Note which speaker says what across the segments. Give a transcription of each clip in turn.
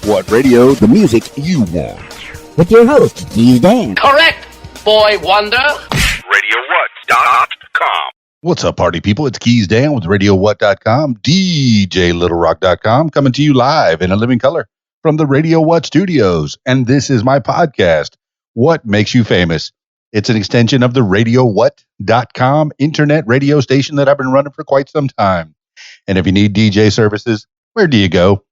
Speaker 1: What radio? The music you want.
Speaker 2: With your host, Keys Dan.
Speaker 3: Correct, boy wonder.
Speaker 4: RadioWhat.com.
Speaker 1: What's up, party people? It's Keys Dan with RadioWhat.com, DJLittleRock.com, coming to you live in a living color from the Radio What studios. And this is my podcast, What Makes You Famous. It's an extension of the RadioWhat.com internet radio station that I've been running for quite some time. And if you need DJ services, where do you go?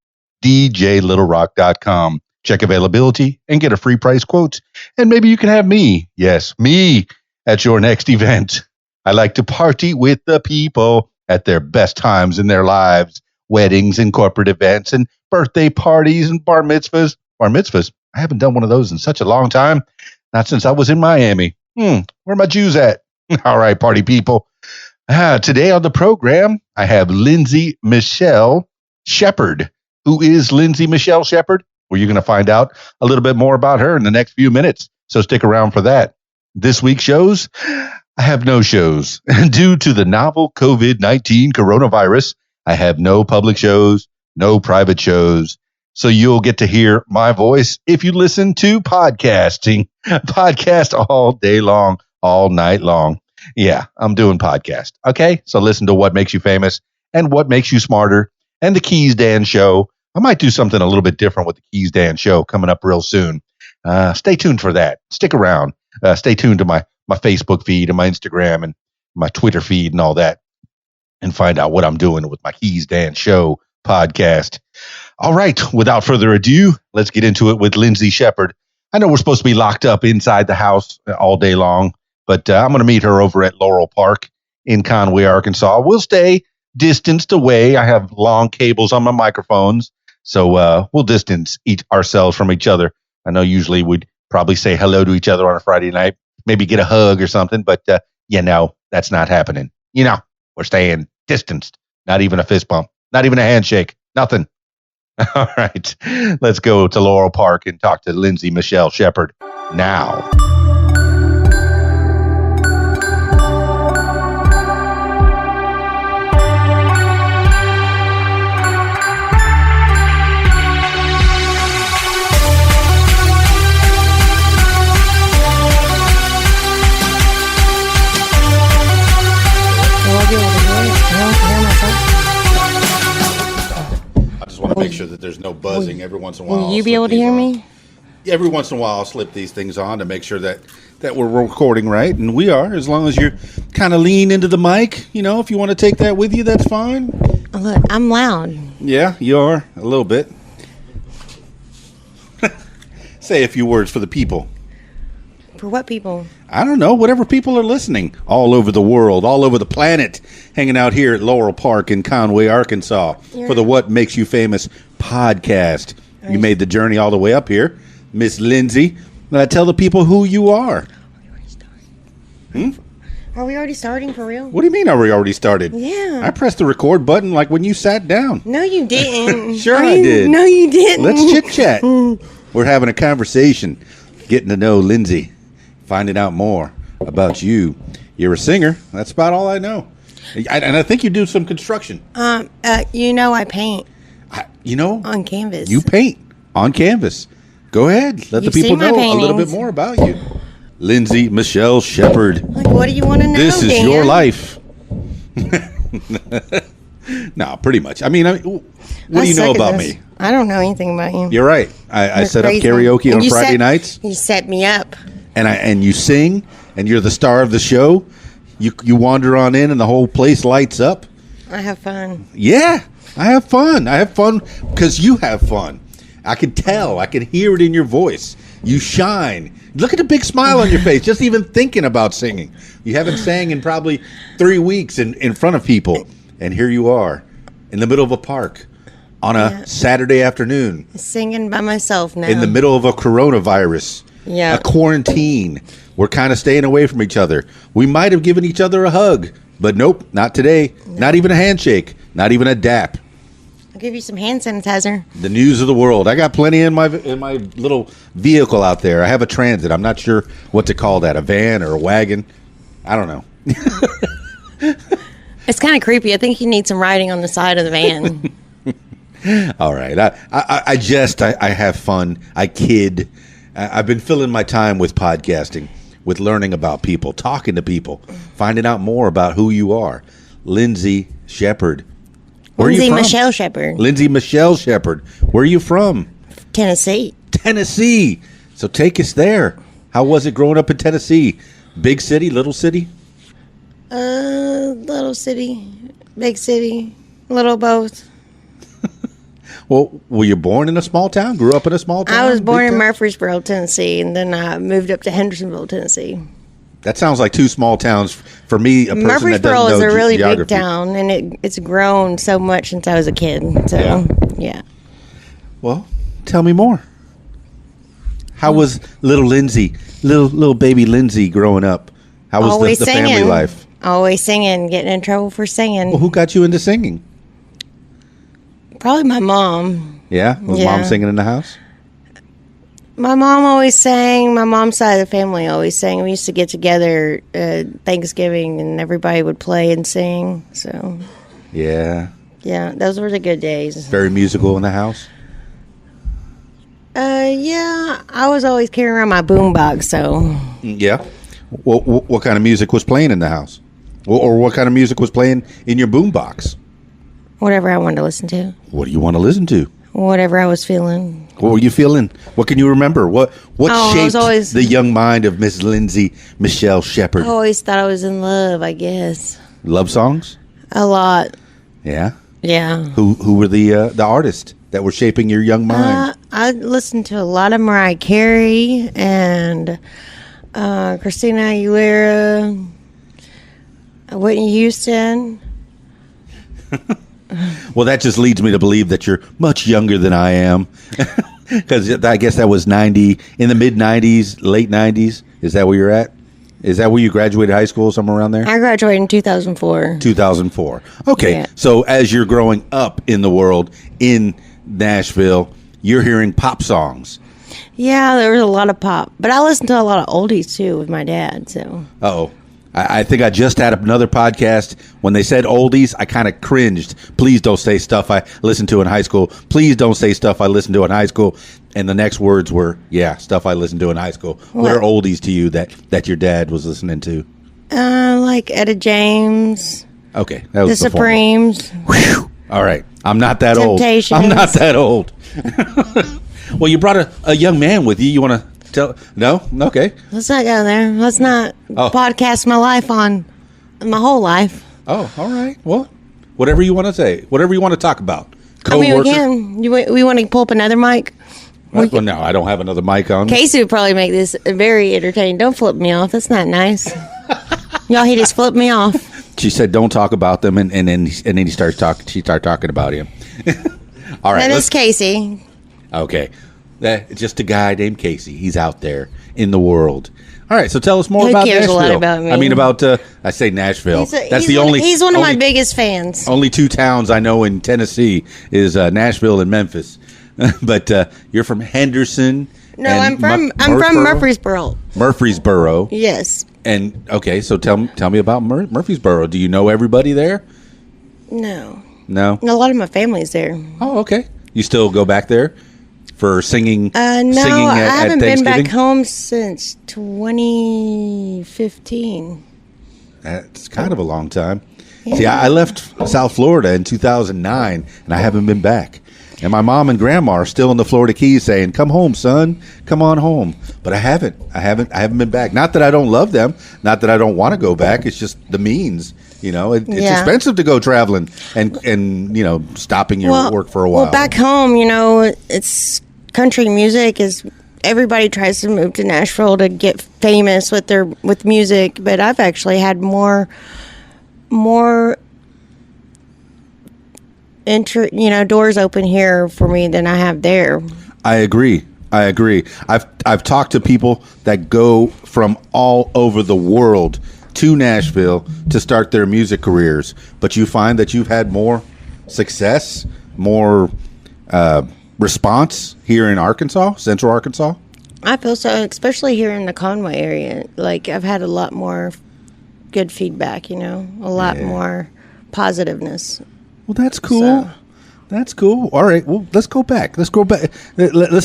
Speaker 1: DJLittleRock.com. Check availability and get a free price quote. And maybe you can have me, yes, me, at your next event. I like to party with the people at their best times in their lives, weddings and corporate events and birthday parties and bar mitzvahs. Bar mitzvahs? I haven't done one of those in such a long time. Not since I was in Miami. Where are my Jews at? All right, party people. Today on the program, I have Lindsay Michelle Sheppard. Who is Lindsay Michelle Sheppard? Well, you're going to find out a little bit more about her in the next few minutes. So stick around for that. This week's shows, I have no shows. Due to the novel COVID-19 coronavirus, I have no public shows, no private shows. So you'll get to hear my voice if you listen to podcasting. Podcast all day long, all night long. Yeah, I'm doing podcast. Okay, so listen to What Makes You Famous and What Makes You Smarter and the Keys Dan Show. I might do something a little bit different with the Keys Dan Show coming up real soon. Stay tuned for that. Stick around. Stay tuned to my Facebook feed and my Instagram and my Twitter feed and all that and find out what I'm doing with my Keys Dan Show podcast. All right, without further ado, let's get into it with Lindsay Sheppard. I know we're supposed to be locked up inside the house all day long, but I'm going to meet her over at Laurel Park in Conway, Arkansas. We'll stay distanced away. I have long cables on my microphones, so we'll distance ourselves from each other. I know usually we'd probably say hello to each other on a Friday night, maybe get a hug or something, but that's not happening. We're staying distanced, not even a fist bump, not even a handshake, nothing. All right, let's go to Laurel Park and talk to Lindsay Michelle Sheppard now. I just want to make sure that there's no buzzing every once in a while.
Speaker 5: Will you be able to hear me?
Speaker 1: Every once in a while, I'll slip these things on to make sure that we're recording right, and we are. As long as you're kind of lean into the mic, if you want to take that with you, that's fine.
Speaker 5: Look, I'm loud.
Speaker 1: Yeah, you are a little bit. Say a few words for the people.
Speaker 5: For what people?
Speaker 1: I don't know, whatever people are listening all over the world, all over the planet, hanging out here at Laurel Park in Conway, Arkansas for the What Makes You Famous podcast. Right. You made the journey all the way up here. Miss Lindsay, tell the people who you are.
Speaker 5: Are we already starting? Are we already starting for real?
Speaker 1: What do you mean, are we already started?
Speaker 5: Yeah.
Speaker 1: I pressed the record button like when you sat down.
Speaker 5: No, you didn't.
Speaker 1: Sure I did.
Speaker 5: No, you didn't.
Speaker 1: Let's chit-chat. We're having a conversation, getting to know Lindsay, finding out more about you. You're a singer. That's about all I know. And I think you do some construction.
Speaker 5: I paint. On canvas.
Speaker 1: You paint on canvas. Go ahead. Let the people know a little bit more about you. Lindsay Michelle Sheppard.
Speaker 5: Like, what do you want to know,
Speaker 1: This is
Speaker 5: Dan?
Speaker 1: your life. No, pretty much. What do you know about me?
Speaker 5: I don't know anything about you.
Speaker 1: You're right. I set up karaoke on Friday nights.
Speaker 5: You set me up.
Speaker 1: And you sing, and you're the star of the show. You wander on in, and the whole place lights up.
Speaker 5: I have fun.
Speaker 1: Yeah, I have fun. I have fun because you have fun. I can tell. I can hear it in your voice. You shine. Look at the big smile on your face, just even thinking about singing. You haven't sang in probably 3 weeks in front of people. And here you are in the middle of a park on a Saturday afternoon.
Speaker 5: Singing by myself now.
Speaker 1: In the middle of a coronavirus.
Speaker 5: Yeah.
Speaker 1: A quarantine. We're kind of staying away from each other. We might have given each other a hug, but nope, not today. No. Not even a handshake. Not even a dap.
Speaker 5: I'll give you some hand sanitizer.
Speaker 1: The news of the world. I got plenty in my little vehicle out there. I have a Transit. I'm not sure what to call that, a van or a wagon. I don't know.
Speaker 5: It's kind of creepy. I think you need some writing on the side of the van.
Speaker 1: All right. I have fun. I kid. I've been filling my time with podcasting, with learning about people, talking to people, finding out more about who you are. Lindsay Sheppard. Where
Speaker 5: Lindsay
Speaker 1: are you from?
Speaker 5: Michelle Sheppard.
Speaker 1: Lindsay Michelle Sheppard. Where are you from?
Speaker 5: Tennessee.
Speaker 1: Tennessee. So take us there. How was it growing up in Tennessee? Big city, little city?
Speaker 5: Little city, big city, little both.
Speaker 1: Well, were you born in a small town? Grew up in a small town?
Speaker 5: I was born
Speaker 1: Big
Speaker 5: in
Speaker 1: town?
Speaker 5: Murfreesboro, Tennessee, and then I moved up to Hendersonville, Tennessee.
Speaker 1: That sounds like two small towns for me, a person that
Speaker 5: Murfreesboro
Speaker 1: doesn't
Speaker 5: is
Speaker 1: know
Speaker 5: a really
Speaker 1: geography.
Speaker 5: big town, and it's grown so much since I was a kid. So, yeah.
Speaker 1: Well, tell me more. How was little Lindsay, little baby Lindsay growing up? How was
Speaker 5: Always
Speaker 1: the
Speaker 5: singing.
Speaker 1: family life?
Speaker 5: Always singing, getting in trouble for singing.
Speaker 1: Well, who got you into singing?
Speaker 5: Probably my mom.
Speaker 1: Yeah? Was
Speaker 5: Yeah.
Speaker 1: mom singing in the house?
Speaker 5: My mom always sang. My mom's side of the family always sang. We used to get together Thanksgiving, and everybody would play and sing. So,
Speaker 1: Yeah.
Speaker 5: yeah, those were the good days.
Speaker 1: Very musical in the house?
Speaker 5: Yeah, I was always carrying around my boombox, so
Speaker 1: Yeah. What kind of music was playing in the house? Or what kind of music was playing in your boombox?
Speaker 5: whatever I wanted to listen to,
Speaker 1: What do you want to listen to?
Speaker 5: whatever I was feeling.
Speaker 1: What were you feeling? What can you remember? What
Speaker 5: I was
Speaker 1: shaped
Speaker 5: always-
Speaker 1: the young mind of Miss Lindsay Michelle Sheppard?
Speaker 5: I always thought I was in love, I guess.
Speaker 1: Love songs?
Speaker 5: A lot.
Speaker 1: Yeah.
Speaker 5: Yeah.
Speaker 1: Who were the artists that were shaping your young mind?
Speaker 5: I listened to a lot of Mariah Carey and Christina Aguilera, Whitney Houston.
Speaker 1: Well, that just leads me to believe that you're much younger than I am, because I guess that was in the mid '90s, late '90s. Is that where you're at? Is that where you graduated high school, somewhere around there?
Speaker 5: I graduated in 2004.
Speaker 1: 2004. Okay,
Speaker 5: Yeah.
Speaker 1: so as you're growing up in the world in Nashville, you're hearing pop songs.
Speaker 5: Yeah, there was a lot of pop, but I listened to a lot of oldies too with my dad. So
Speaker 1: Uh-oh. I think I just had another podcast. When they said oldies, I kind of cringed. Please don't say stuff I listened to in high school. Please don't say stuff I listened to in high school. And the next words were, yeah, stuff I listened to in high school. What are oldies to you that your dad was listening to?
Speaker 5: like Etta James,
Speaker 1: Okay. That was
Speaker 5: The
Speaker 1: before me.
Speaker 5: Supremes.
Speaker 1: Whew. All right. I'm not that old.
Speaker 5: Temptations.
Speaker 1: I'm not that old. Well, you brought a young man with you. You want to tell? No? Okay.
Speaker 5: Let's not go there. Let's not
Speaker 1: Oh.
Speaker 5: podcast my life on my whole life.
Speaker 1: Oh, all right. Well, whatever you want to say. Whatever you want to talk about.
Speaker 5: I mean,
Speaker 1: Co-worker.
Speaker 5: we can. We want to pull up another mic.
Speaker 1: Well, no, I don't have another mic on.
Speaker 5: Casey would probably make this very entertaining. Don't flip me off. That's not nice. Y'all, he just flipped me off.
Speaker 1: She said, "Don't talk about them," and then he starts talking. She started talking about him. All right,
Speaker 5: That is
Speaker 1: let's.
Speaker 5: Casey.
Speaker 1: Okay, it's just a guy named Casey. He's out there in the world. All right, so tell us more
Speaker 5: Who
Speaker 1: about
Speaker 5: cares a
Speaker 1: Nashville.
Speaker 5: lot about me?
Speaker 1: I mean, I say Nashville. That's the only.
Speaker 5: He's one of my
Speaker 1: only-
Speaker 5: biggest fans.
Speaker 1: Only two towns I know in Tennessee is Nashville and Memphis. But you're from Henderson.
Speaker 5: No,
Speaker 1: and
Speaker 5: I'm from Murfreesboro.
Speaker 1: Murfreesboro.
Speaker 5: Yes.
Speaker 1: And okay, so tell me about Murfreesboro. Do you know everybody there?
Speaker 5: No.
Speaker 1: No.
Speaker 5: A lot of my family's there.
Speaker 1: Oh, okay. You still go back there for singing?
Speaker 5: No,
Speaker 1: singing
Speaker 5: I
Speaker 1: at
Speaker 5: haven't been
Speaker 1: Thanksgiving?
Speaker 5: back home since 2015.
Speaker 1: That's kind of a long time. See, I left South Florida in 2009, and I haven't been back. And my mom and grandma are still in the Florida Keys saying, "Come home, son. Come on home." But I haven't been back. Not that I don't love them. Not that I don't want to go back. It's just the means. You know, it's
Speaker 5: Yeah.
Speaker 1: expensive to go traveling and stopping your work for a while.
Speaker 5: Well, back home, it's country music is everybody tries to move to Nashville to get famous with music, but I've actually had more doors open here for me than I have there.
Speaker 1: I agree. I've talked to people that go from all over the world to Nashville to start their music careers, but you find that you've had more success, more response here in Arkansas, Central Arkansas.
Speaker 5: I feel so, especially here in the Conway area. Like I've had a lot more good feedback, a lot
Speaker 1: Yeah.
Speaker 5: more positiveness.
Speaker 1: Well, that's cool.
Speaker 5: So-
Speaker 1: That's cool. All right. Well, let's go back. Let's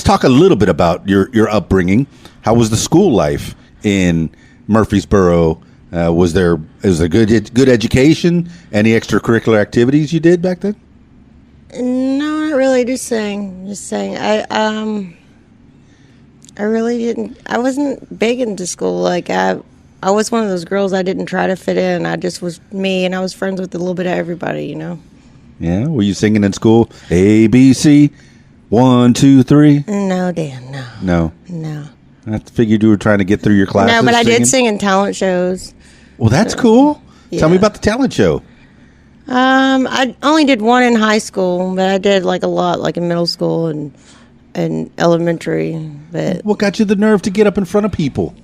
Speaker 1: talk a little bit about your upbringing. How was the school life in Murfreesboro? Was there good education? Any extracurricular activities you did back then?
Speaker 5: No, not really. Just saying. I really didn't. I wasn't big into school. Like I was one of those girls. I didn't try to fit in. I just was me, and I was friends with a little bit of everybody.
Speaker 1: Yeah. Were you singing in school? A, B, C, 1, 2, 3?
Speaker 5: No, Dan. No.
Speaker 1: I figured you were trying to get through your classes.
Speaker 5: No, but I
Speaker 1: singing.
Speaker 5: did sing in talent shows.
Speaker 1: Well, that's cool.
Speaker 5: Yeah.
Speaker 1: Tell me about the talent show.
Speaker 5: I only did one in high school, but I did like a lot, like in middle school and elementary. But
Speaker 1: What got you the nerve to get up in front of people?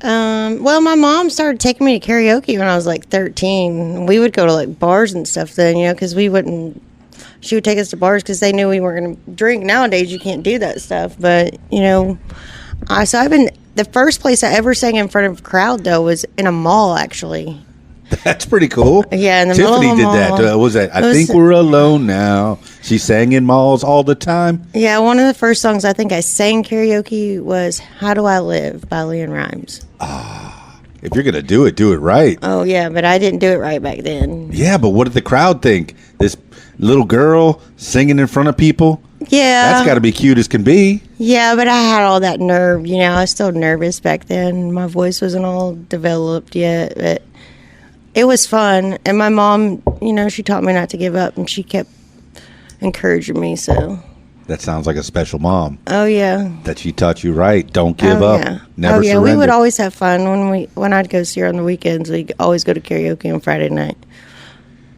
Speaker 5: well, my mom started taking me to karaoke when I was like 13. We would go to like bars and stuff then, because we wouldn't. She would take us to bars because they knew we weren't going to drink. Nowadays, you can't do that stuff. But so I've been. The first place I ever sang in front of a crowd though was in a mall, actually.
Speaker 1: That's pretty cool.
Speaker 5: Yeah, in the
Speaker 1: Tiffany
Speaker 5: middle of a mall.
Speaker 1: did that. Was that? I think we're alone now. She sang in malls all the time.
Speaker 5: Yeah, one of the first songs I think I sang karaoke was "How Do I Live" by Leanne Rimes.
Speaker 1: If you're gonna do it right.
Speaker 5: Oh yeah, but I didn't do it right back then.
Speaker 1: Yeah, but what did the crowd think? This little girl singing in front of people?
Speaker 5: Yeah,
Speaker 1: That's got to be cute as can be.
Speaker 5: Yeah, but I had all that nerve. I was still nervous back then. My voice wasn't all developed yet, but it was fun. And my mom, she taught me not to give up, and she kept encouraging me. So
Speaker 1: That sounds like a special mom.
Speaker 5: Oh yeah.
Speaker 1: That she taught you right. Don't give up.
Speaker 5: Yeah.
Speaker 1: Never surrender.
Speaker 5: We would always have fun when I'd go see her on the weekends. We'd always go to karaoke on Friday night.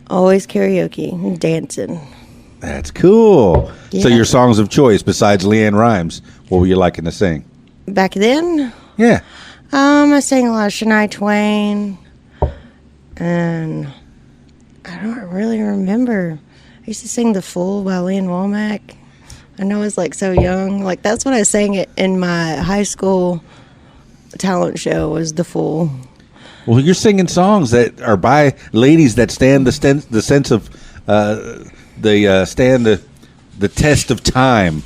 Speaker 5: Always karaoke and dancing.
Speaker 1: That's cool.
Speaker 5: Yeah.
Speaker 1: So your songs of choice besides Leanne Rimes, what were you liking to sing?
Speaker 5: Back then,
Speaker 1: Yeah.
Speaker 5: I sang a lot of Shania Twain, and I don't really remember. I used to sing "The Fool" by Leanne Womack. I know I was like so young. Like that's what I sang it in my high school talent show was "The Fool."
Speaker 1: Well, you're singing songs that are by ladies that stand the sense of stand the test of time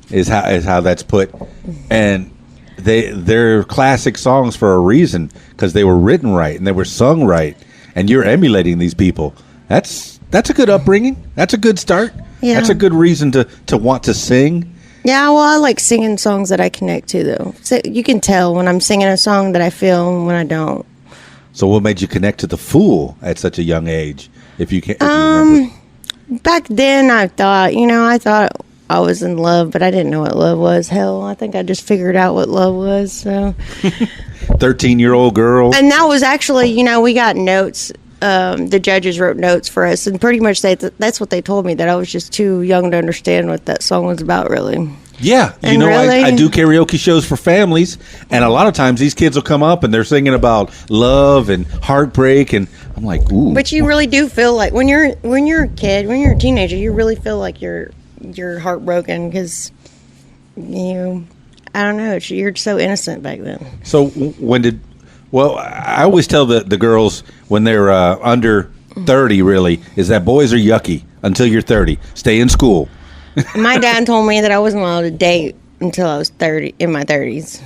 Speaker 1: is how that's put, and they're classic songs for a reason because they were written right and they were sung right, and you're emulating these people. That's a good upbringing. That's a good start.
Speaker 5: Yeah.
Speaker 1: That's a good reason to want to sing.
Speaker 5: Yeah, well, I like singing songs that I connect to, though. So you can tell when I'm singing a song that I feel and when I don't.
Speaker 1: So what made you connect to The Fool at such a young age, if you can? If you remember?
Speaker 5: Back then, I thought I was in love, but I didn't know what love was. Hell, I think I just figured out what love was. So,
Speaker 1: 13-year-old girl.
Speaker 5: and that was actually, we got notes. The judges wrote notes for us, and pretty much that's what they told me, that I was just too young to understand what that song was about, really.
Speaker 1: Yeah,
Speaker 5: And really?
Speaker 1: I do karaoke shows for families, and a lot of times these kids will come up and they're singing about love and heartbreak, and I'm like, ooh.
Speaker 5: But you really do feel like when you're a kid, when you're a teenager, you really feel like you're heartbroken because I don't know, you're so innocent back then.
Speaker 1: So I always tell the girls when they're under 30, really, is that boys are yucky until you're 30. Stay in school.
Speaker 5: My dad told me that I wasn't allowed to date until I was 30, in my 30s.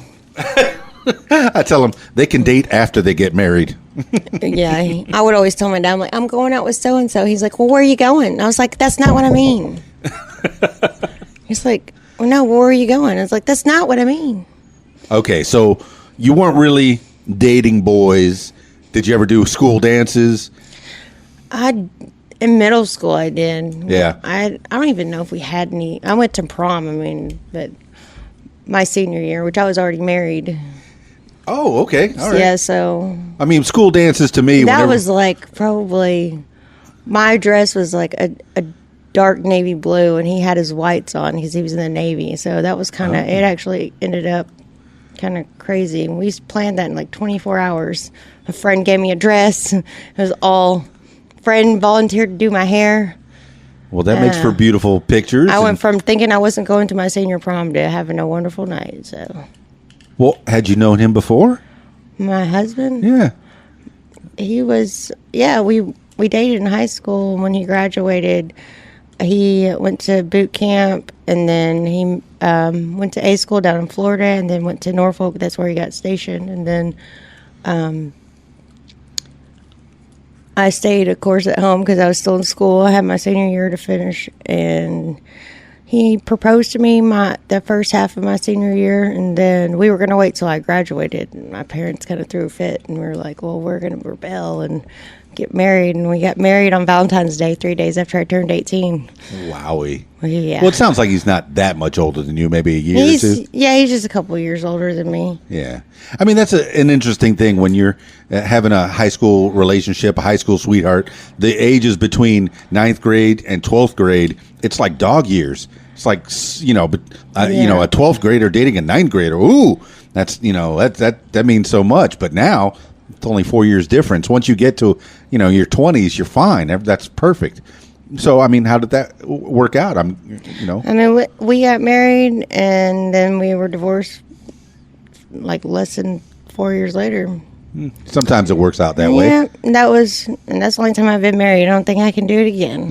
Speaker 1: I tell them they can date after they get married.
Speaker 5: Yeah, I would always tell my dad, I'm like, I'm going out with so-and-so. He's like, well, where are you going? I was like, that's not what I mean. He's like, well, no, where are you going? I was like, that's not what I mean.
Speaker 1: Okay, so you weren't really dating boys. Did you ever do school dances?
Speaker 5: In middle school, I did.
Speaker 1: Yeah.
Speaker 5: I don't even know if we had any. I went to prom, but my senior year, which I was already married.
Speaker 1: Oh, okay. All right.
Speaker 5: Yeah, so.
Speaker 1: I mean, school dances to me.
Speaker 5: That was like probably, my dress was like a dark navy blue, and he had his whites on because he was in the Navy. So that was kind of, it actually ended up kind of crazy. And we planned that in like 24 hours. A friend gave me a dress. It was all. Friend volunteered to do my hair.
Speaker 1: Well, that makes for beautiful pictures.
Speaker 5: I went from thinking I wasn't going to my senior prom to having a wonderful night. So,
Speaker 1: well, had you known him before?
Speaker 5: my husband,
Speaker 1: Yeah.
Speaker 5: he was. Yeah, we we dated in high school. When he graduated, he went to boot camp, and then he went to A school down in Florida, and then went to Norfolk. That's where he got stationed. And then I stayed, of course, at home because I was still in school. I had my senior year to finish, and he proposed to me the first half of my senior year, and then we were going to wait till I graduated. And my parents kind of threw a fit, and we were like, well, we're going to rebel and get married. And we got married on Valentine's Day, 3 days after I turned 18.
Speaker 1: Wowie.
Speaker 5: Yeah.
Speaker 1: Well, it sounds like he's not that much older than you, maybe a year or two.
Speaker 5: Yeah, he's just a couple of years older than me.
Speaker 1: Yeah. I mean, that's an interesting thing when you're having a high school relationship, a high school sweetheart. The ages between 9th grade and 12th grade, it's like dog years. It's like, a 12th grader dating a 9th grader. Ooh, that's, that means so much. But now it's only 4 years difference. Once you get to, your 20s, you're fine. That's perfect. So, I mean, how did that work out? I
Speaker 5: mean, we got married, and then we were divorced like less than 4 years later.
Speaker 1: Sometimes it works out that way.
Speaker 5: Yeah, that's the only time I've been married. I don't think I can do it again.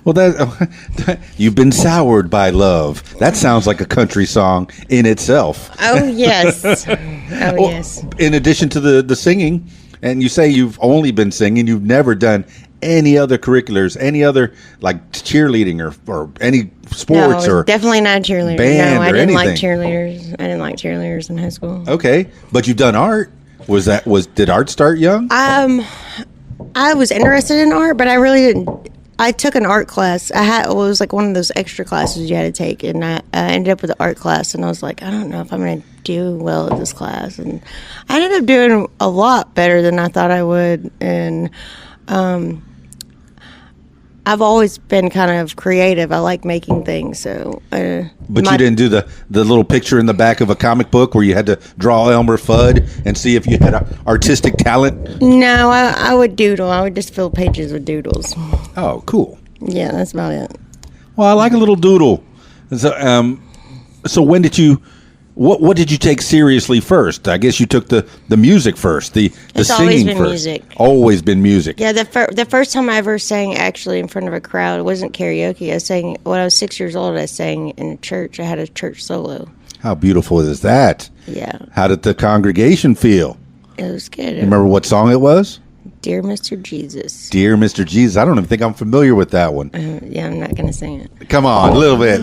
Speaker 1: Well, you've been soured by love. That sounds like a country song in itself.
Speaker 5: Oh, yes. Yes.
Speaker 1: In addition to the singing, and you say you've only been singing, you've never done any other curriculars, any other like cheerleading or any sports or
Speaker 5: definitely not cheerleader.
Speaker 1: Band
Speaker 5: no, I
Speaker 1: or
Speaker 5: didn't
Speaker 1: anything.
Speaker 5: like cheerleaders. I didn't like cheerleaders in high school.
Speaker 1: Okay, but you've done art. Did art start young?
Speaker 5: I was interested in art, but I really didn't. I took an art class. It was like one of those extra classes you had to take, and I ended up with an art class, and I was like, I don't know if I'm going to do well at this class, and I ended up doing a lot better than I thought I would, and I've always been kind of creative. I like making things. So,
Speaker 1: but you didn't do the little picture in the back of a comic book where you had to draw Elmer Fudd and see if you had artistic talent?
Speaker 5: No, I would doodle. I would just fill pages with doodles.
Speaker 1: Oh, cool.
Speaker 5: Yeah, that's about it.
Speaker 1: Well, I like a little doodle. So when did you... What did you take seriously first? I guess you took the music first, the
Speaker 5: it's
Speaker 1: singing
Speaker 5: always been
Speaker 1: first.
Speaker 5: Music.
Speaker 1: Always been music.
Speaker 5: Yeah, the first time I ever sang actually in front of a crowd, it wasn't karaoke. I sang when I was 6 years old. I sang in a church. I had a church solo.
Speaker 1: How beautiful is that?
Speaker 5: Yeah.
Speaker 1: How did the congregation feel?
Speaker 5: It was good.
Speaker 1: You remember what song it was?
Speaker 5: Dear Mr. Jesus.
Speaker 1: Dear Mr. Jesus. I don't even think I'm familiar with that one.
Speaker 5: Yeah, I'm not going to sing it.
Speaker 1: Come on, a little bit.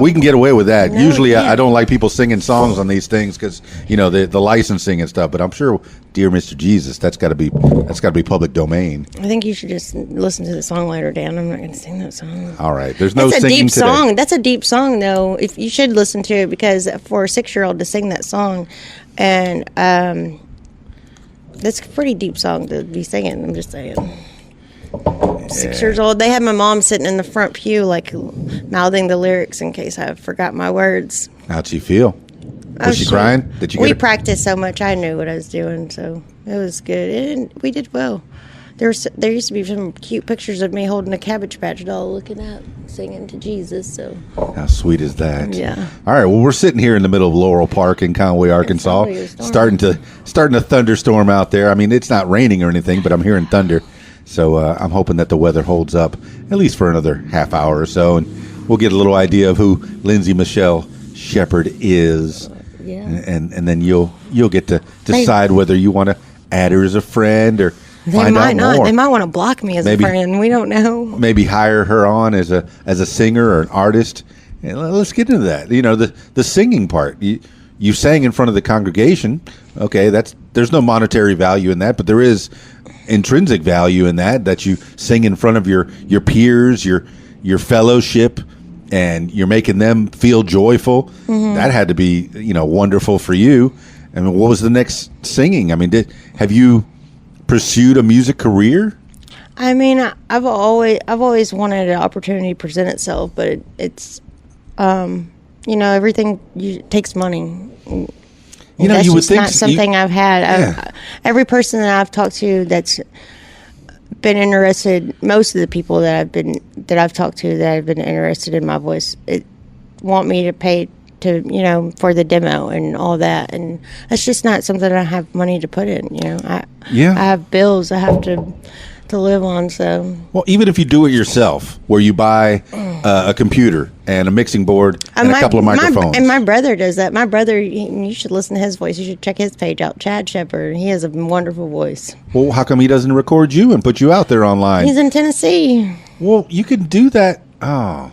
Speaker 1: We can get away with that.
Speaker 5: No,
Speaker 1: Usually I don't like people singing songs on these things because, the licensing and stuff. But I'm sure Dear Mr. Jesus, that's got to be public domain.
Speaker 5: I think you should just listen to the song later, Dan. I'm not going to sing that song.
Speaker 1: All right. There's no
Speaker 5: That's a
Speaker 1: singing
Speaker 5: deep
Speaker 1: today.
Speaker 5: song. That's a deep song, though. If you should listen to it because for a 6-year-old to sing that song, and that's a pretty deep song to be singing. I'm just saying. 6 years old. They had my mom sitting in the front pew, like mouthing the lyrics in case I forgot my words.
Speaker 1: How'd she feel? Was she crying? Did you?
Speaker 5: We practiced so much. I knew what I was doing, so it was good. And we did well. There used to be some cute pictures of me holding a Cabbage Patch doll, looking up, singing to Jesus. So
Speaker 1: how sweet is that?
Speaker 5: Yeah.
Speaker 1: All right. Well, we're sitting here in the middle of Laurel Park in Conway, Arkansas. Starting to thunderstorm out there. I mean, it's not raining or anything, but I'm hearing thunder. So I'm hoping that the weather holds up at least for another half hour or so, and we'll get a little idea of who Lindsay Michelle Sheppard is.
Speaker 5: Yeah.
Speaker 1: And then you'll get to decide whether you want to add her as a friend or find out more.
Speaker 5: They might want to block me as a friend. We don't know. Maybe
Speaker 1: hire her on as a singer or an artist. And let's get into that. The singing part. You sang in front of the congregation. Okay, there's no monetary value in that, but there is intrinsic value in that you sing in front of your peers, your fellowship, and you're making them feel joyful. Mm-hmm. That had to be wonderful for you. I mean, what was the next singing? I mean, have you pursued a music career?
Speaker 5: I mean, I've always wanted an opportunity to present itself, but it's everything takes money. That's
Speaker 1: you would
Speaker 5: just
Speaker 1: think
Speaker 5: not something I've had.
Speaker 1: Yeah.
Speaker 5: Every person that I've talked to that's been interested, most of the people that I've talked to that have been interested in my voice, want me to pay to for the demo and all that, and that's just not something I have money to put in. I have bills I have to live on. So,
Speaker 1: well, even if you do it yourself, where you buy a computer and a mixing board and a couple of microphones.
Speaker 5: My brother does that. My brother, you should listen to his voice. You should check his page out, Chad Sheppard. He has a wonderful voice.
Speaker 1: Well, how come he doesn't record you and put you out there online?
Speaker 5: He's in Tennessee.
Speaker 1: Well, you can do that. Oh,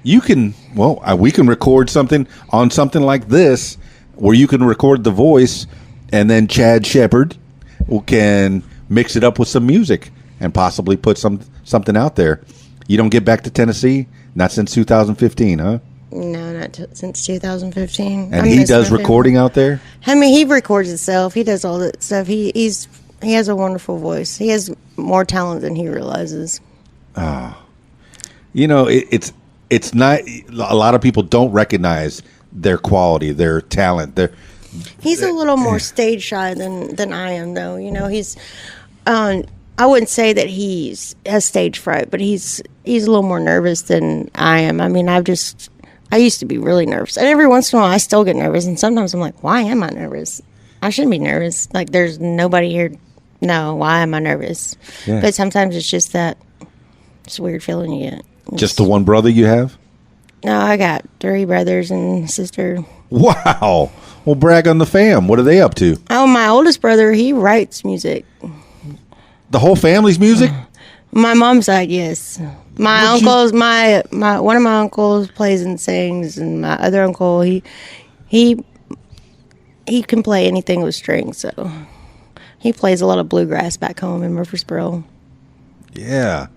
Speaker 1: you can. Well, we can record something on something like this, where you can record the voice, and then Chad Sheppard can mix it up with some music and possibly put something out there. You don't get back to Tennessee? Not since 2015, huh?
Speaker 5: No, not since 2015.
Speaker 1: And he does recording out there?
Speaker 5: I mean, he records himself. He does all that stuff. He has a wonderful voice. He has more talent than he realizes.
Speaker 1: Oh. You know, it's not, a lot of people don't recognize their quality, their talent.
Speaker 5: He's a little more stage shy than I am, though. You know, he's I wouldn't say that has stage fright, but he's a little more nervous than I am. I mean, I used to be really nervous, and every once in a while I still get nervous, and sometimes I'm like, why am I nervous? I shouldn't be nervous. Like, there's nobody here. No, why am I nervous? Yeah. But sometimes it's just that weird feeling you get.
Speaker 1: Just the one brother you have?
Speaker 5: No, I got 3 brothers and sister.
Speaker 1: Wow. Well, brag on the fam. What are they up to?
Speaker 5: Oh, my oldest brother, he writes music.
Speaker 1: The whole family's music?
Speaker 5: My mom's side, yes. My uncles, my one of my uncles plays and sings, and my other uncle, he can play anything with strings, so he plays a lot of bluegrass back home in Murfreesboro.
Speaker 1: Yeah.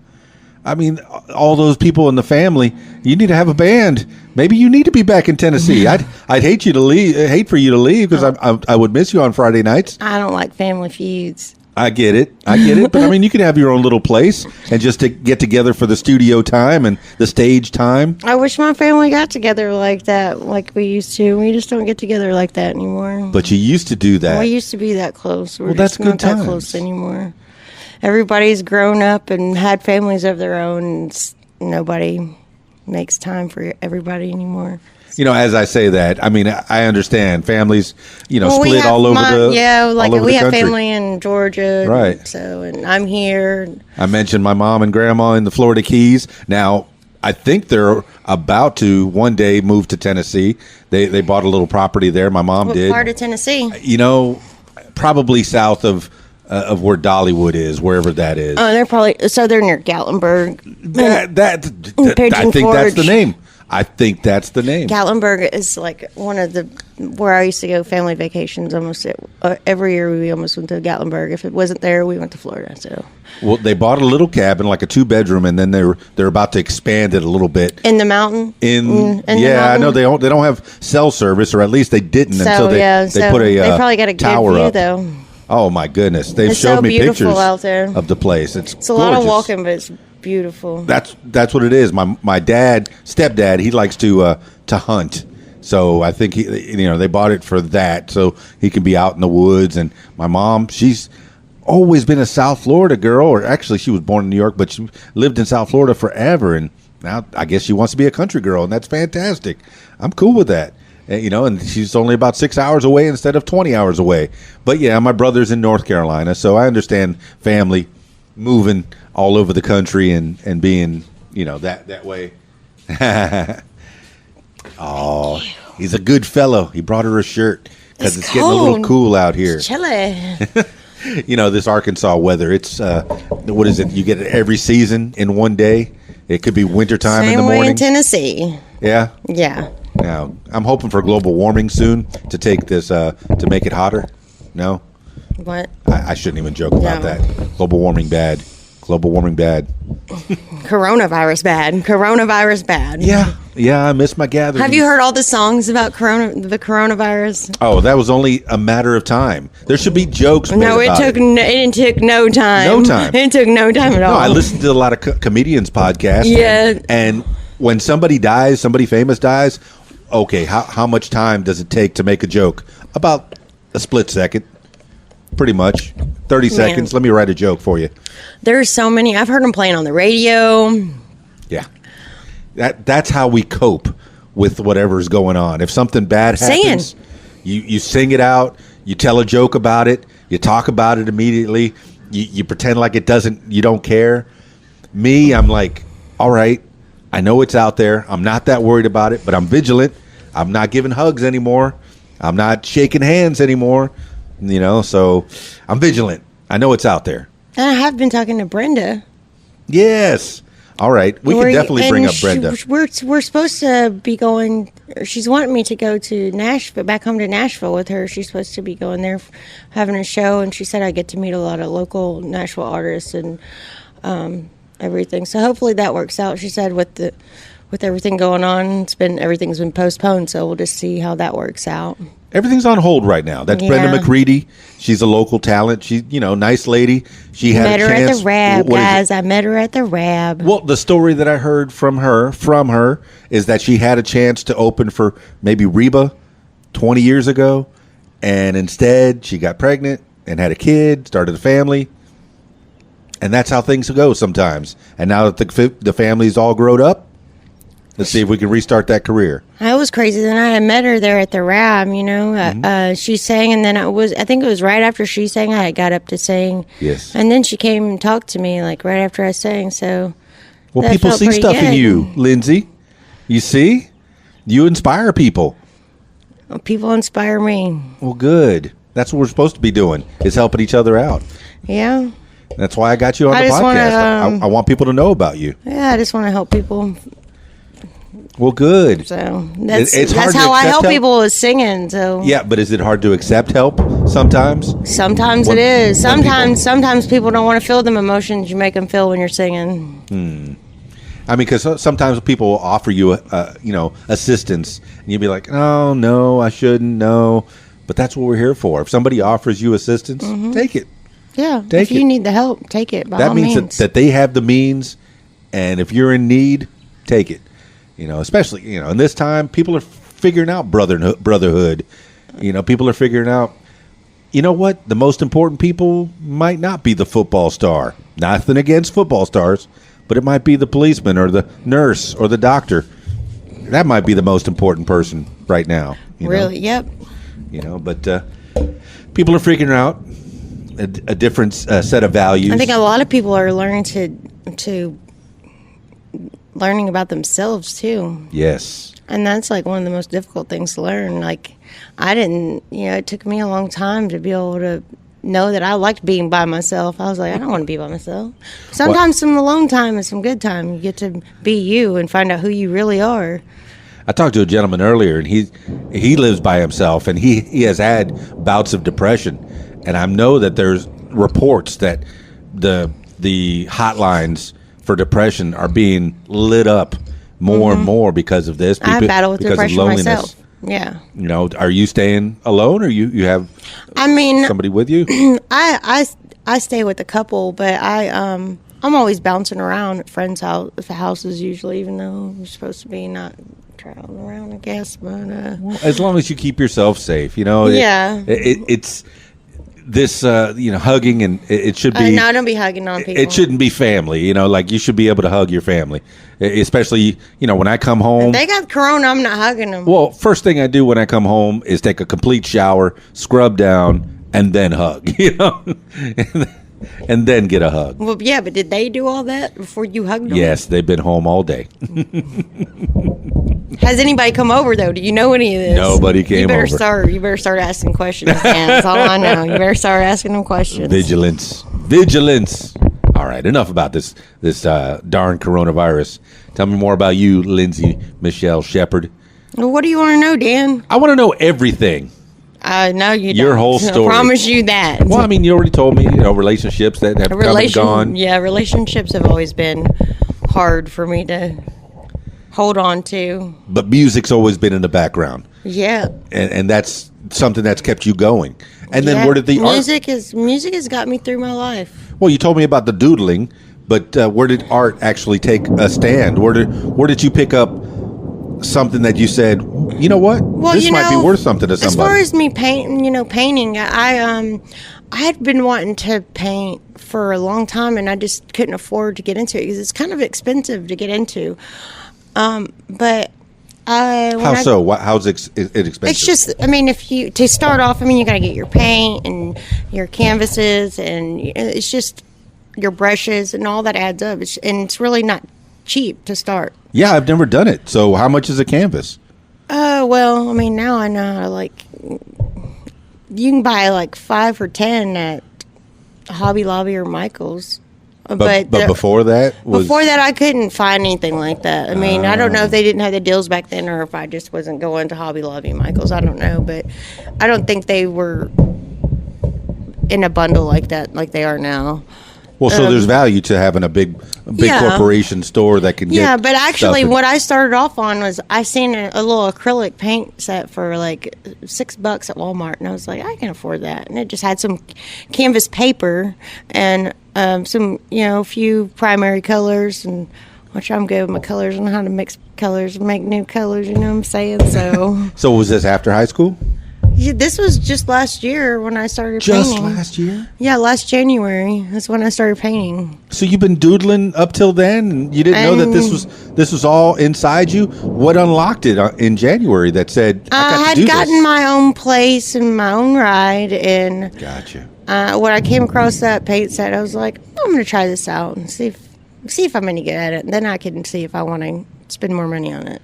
Speaker 1: I mean, all those people in the family, you need to have a band. Maybe you need to be back in Tennessee. I'd hate you to leave. Hate for you to leave, because I would miss you on Friday nights.
Speaker 5: I don't like family feuds.
Speaker 1: I get it. But I mean, you can have your own little place and just to get together for the studio time and the stage time.
Speaker 5: I wish my family got together like that, like we used to. We just don't get together like that anymore.
Speaker 1: But you used to do that.
Speaker 5: We used to be that close. We're
Speaker 1: that's
Speaker 5: just not
Speaker 1: good times.
Speaker 5: that close anymore. Everybody's grown up and had families of their own. And nobody makes time for everybody anymore.
Speaker 1: You know, as I say that, I mean, I understand families, split all over the
Speaker 5: we have
Speaker 1: country.
Speaker 5: family in Georgia,
Speaker 1: right?
Speaker 5: And I'm here.
Speaker 1: I mentioned my mom and grandma in the Florida Keys. Now, I think they're about to one day move to Tennessee. They bought a little property there. My mom did.
Speaker 5: What part of Tennessee?
Speaker 1: Probably south of where Dollywood is, wherever that is.
Speaker 5: Oh, they're near Gatlinburg.
Speaker 1: I think that's the name. I think that's the name.
Speaker 5: Gatlinburg is like one of where I used to go family vacations. Almost every year we almost went to Gatlinburg. If it wasn't there, we went to Florida. So,
Speaker 1: well, they bought a little cabin, like a 2-bedroom, and then they're about to expand it a little bit
Speaker 5: in the mountain.
Speaker 1: I know they don't have cell service, or at least they didn't until they put a
Speaker 5: they probably got a
Speaker 1: tower
Speaker 5: good view
Speaker 1: up.
Speaker 5: Though.
Speaker 1: Oh my goodness, they've showed
Speaker 5: so
Speaker 1: me pictures
Speaker 5: out there.
Speaker 1: of the place. It's
Speaker 5: a lot of walking, but it's beautiful.
Speaker 1: That's what it is. My stepdad, he likes to hunt, so I think they bought it for that, so he can be out in the woods. And my mom, she's always been a South Florida girl, or actually she was born in New York, but she lived in South Florida forever, and now I guess she wants to be a country girl, and that's fantastic. I'm cool with that. And she's only about 6 hours away instead of 20 hours away. But yeah, my brother's in North Carolina, so I understand family moving all over the country and being, that way. Oh, he's a good fellow. He brought her a shirt because it's getting a little cool out here.
Speaker 5: It's chilly.
Speaker 1: This Arkansas weather, it's, what is it? You get it every season in one day. It could be wintertime in the morning.
Speaker 5: Same way in Tennessee.
Speaker 1: Yeah?
Speaker 5: Yeah.
Speaker 1: Now, I'm hoping for global warming soon to take this, to make it hotter. No?
Speaker 5: What?
Speaker 1: I shouldn't even joke about that. Global warming bad. Global warming bad.
Speaker 5: Coronavirus bad. Coronavirus bad.
Speaker 1: Yeah, I miss my gathering.
Speaker 5: Have you heard all the songs about the coronavirus?
Speaker 1: Oh, that was only a matter of time. There should be jokes made about it.
Speaker 5: It took no time.
Speaker 1: No time.
Speaker 5: It took no time at all.
Speaker 1: No, I listened to a lot of comedians' podcasts.
Speaker 5: Yeah.
Speaker 1: And when somebody famous dies, okay, how much time does it take to make a joke? About a split second. Pretty much. 30 seconds. Let me write a joke for you.
Speaker 5: There's so many. I've heard them playing on the radio.
Speaker 1: Yeah. That's how we cope with whatever's going on. If something bad happens, you sing it out, you tell a joke about it. You talk about it immediately. You pretend like you don't care. Me, I'm like, all right, I know it's out there. I'm not that worried about it, but I'm vigilant. I'm not giving hugs anymore. I'm not shaking hands anymore. So I'm vigilant. I know it's out there.
Speaker 5: And I have been talking to Brenda.
Speaker 1: Yes. All right. We can definitely bring up Brenda.
Speaker 5: We're supposed to be going. She's wanting me to go to Nashville, back home to Nashville with her. She's supposed to be going there, having a show, and she said I get to meet a lot of local Nashville artists and everything. So hopefully that works out. She said with everything going on, everything's been postponed. So we'll just see how that works out.
Speaker 1: Everything's on hold right now. That's Brenda McCready. She's a local talent. She's, nice lady. She had
Speaker 5: met
Speaker 1: a
Speaker 5: her
Speaker 1: chance.
Speaker 5: At the Rab, guys. I met her at the Rab.
Speaker 1: Well, the story that I heard from her is that she had a chance to open for maybe Reba 20 years ago, and instead she got pregnant and had a kid, started a family, and that's how things go sometimes. And now that the family's all grown up, let's see if we can restart that career.
Speaker 5: It was crazy. Then I met her there at the Rab, she sang, and then I think it was right after she sang, I got up to sing.
Speaker 1: Yes.
Speaker 5: And then she came and talked to me, like, right after I sang, so.
Speaker 1: Well, people see stuff in you, Lindsay. You see? You inspire people.
Speaker 5: Well, people inspire me.
Speaker 1: Well, good. That's what we're supposed to be doing, is helping each other out.
Speaker 5: Yeah.
Speaker 1: That's why I got you on the podcast. I want people to know about you.
Speaker 5: Yeah, I just want to help people.
Speaker 1: Well, good.
Speaker 5: So that's how I help people is singing. So
Speaker 1: yeah, but is it hard to accept help sometimes?
Speaker 5: Sometimes it is. Sometimes people don't want to feel the emotions you make them feel when you're singing.
Speaker 1: I mean, because sometimes people will offer you, assistance, and you'll be like, "Oh no, I shouldn't." No, but that's what we're here for. If somebody offers you assistance, take it.
Speaker 5: Yeah, if you need the help, take it. By all means.
Speaker 1: That means that they have the means, and if you're in need, take it. Especially, in this time, people are figuring out brotherhood. People are figuring out, what? The most important people might not be the football star. Nothing against football stars, but it might be the policeman or the nurse or the doctor. That might be the most important person right now.
Speaker 5: Really? Yep.
Speaker 1: But people are figuring out a different set of values.
Speaker 5: I think a lot of people are learning to learning about themselves too.
Speaker 1: Yes.
Speaker 5: And that's like one of the most difficult things to learn. Like I didn't, it took me a long time to be able to know that I liked being by myself. I was like, I don't want to be by myself. Sometimes some alone time is some good time. You get to be you and find out who you really are.
Speaker 1: I talked to a gentleman earlier, and he lives by himself, and he has had bouts of depression. And I know that there's reports that the hotlines for depression are being lit up more and more because of this.
Speaker 5: I battle with depression myself. Yeah.
Speaker 1: Are you staying alone, or you have somebody with you?
Speaker 5: I stay with a couple, but I'm always bouncing around at friends' houses usually, even though I'm supposed to be not traveling around, I guess. But
Speaker 1: as long as you keep yourself safe,
Speaker 5: Yeah.
Speaker 1: It's this, hugging, and it should be.
Speaker 5: No, don't be hugging on people.
Speaker 1: It shouldn't be family, like you should be able to hug your family, especially, when I come home.
Speaker 5: If they got corona, I'm not hugging them.
Speaker 1: Well, first thing I do when I come home is take a complete shower, scrub down, and then hug, and then get a hug.
Speaker 5: Well, yeah, but did they do all that before you hugged them?
Speaker 1: Yes, they've been home all day.
Speaker 5: Has anybody come over though? Do you know any of this?
Speaker 1: Nobody came over.
Speaker 5: You better start asking questions, man. That's all I know. You better start asking them questions.
Speaker 1: Vigilance. All right, enough about this darn coronavirus. Tell me more about you, Lindsay Michelle Sheppard.
Speaker 5: Well, what do you want to know, Dan?
Speaker 1: I want to know everything.
Speaker 5: No, you don't.
Speaker 1: Your whole story.
Speaker 5: I promise you that.
Speaker 1: Well, you already told me, relationships that have come and gone.
Speaker 5: Yeah, relationships have always been hard for me to hold on to.
Speaker 1: But music's always been in the background.
Speaker 5: Yeah.
Speaker 1: And that's something that's kept you going. And then where did the
Speaker 5: music has got me through my life.
Speaker 1: Well, you told me about the doodling, but where did art actually take a stand? Where did you pick up something that you said, you know what?
Speaker 5: Well,
Speaker 1: this might be worth something to somebody.
Speaker 5: As far as me painting, I had been wanting to paint for a long time, and I just couldn't afford to get into it because it's kind of expensive to get into. But
Speaker 1: How so? How's it expensive?
Speaker 5: It's just, I mean, to start off, I mean, you got to get your paint and your canvases, and it's just your brushes and all that adds up. And it's really not cheap to start.
Speaker 1: Yeah, I've never done it. So how much is a canvas?
Speaker 5: Well, I mean, now I know how, like, you can buy like 5 or 10 at Hobby Lobby or Michael's. But
Speaker 1: before that?
Speaker 5: I couldn't find anything like that. I mean, I don't know if they didn't have the deals back then or if I just wasn't going to Hobby Lobby and Michael's. I don't know. But I don't think they were in a bundle like that, like they are now.
Speaker 1: Well, so there's value to having a big corporation store that can get.
Speaker 5: Yeah, but actually, what I started off on was I seen a little acrylic paint set for like $6 at Walmart, and I was like, I can afford that. And it just had some canvas paper and some, a few primary colors, and which I'm good with my colors and how to mix colors and make new colors. You know what I'm saying? So.
Speaker 1: So was this after high school?
Speaker 5: Yeah, this was just last year when I started painting.
Speaker 1: Just last year?
Speaker 5: Yeah, last January. That's when I started painting.
Speaker 1: So you've been doodling up till then, and you didn't know that this was all inside you? What unlocked it in January that said, I
Speaker 5: had gotten my own place and my own ride, and
Speaker 1: gotcha.
Speaker 5: When I came across that paint set, I was like, I'm going to try this out and see if I'm any good at it, and then I can see if I want to spend more money on it.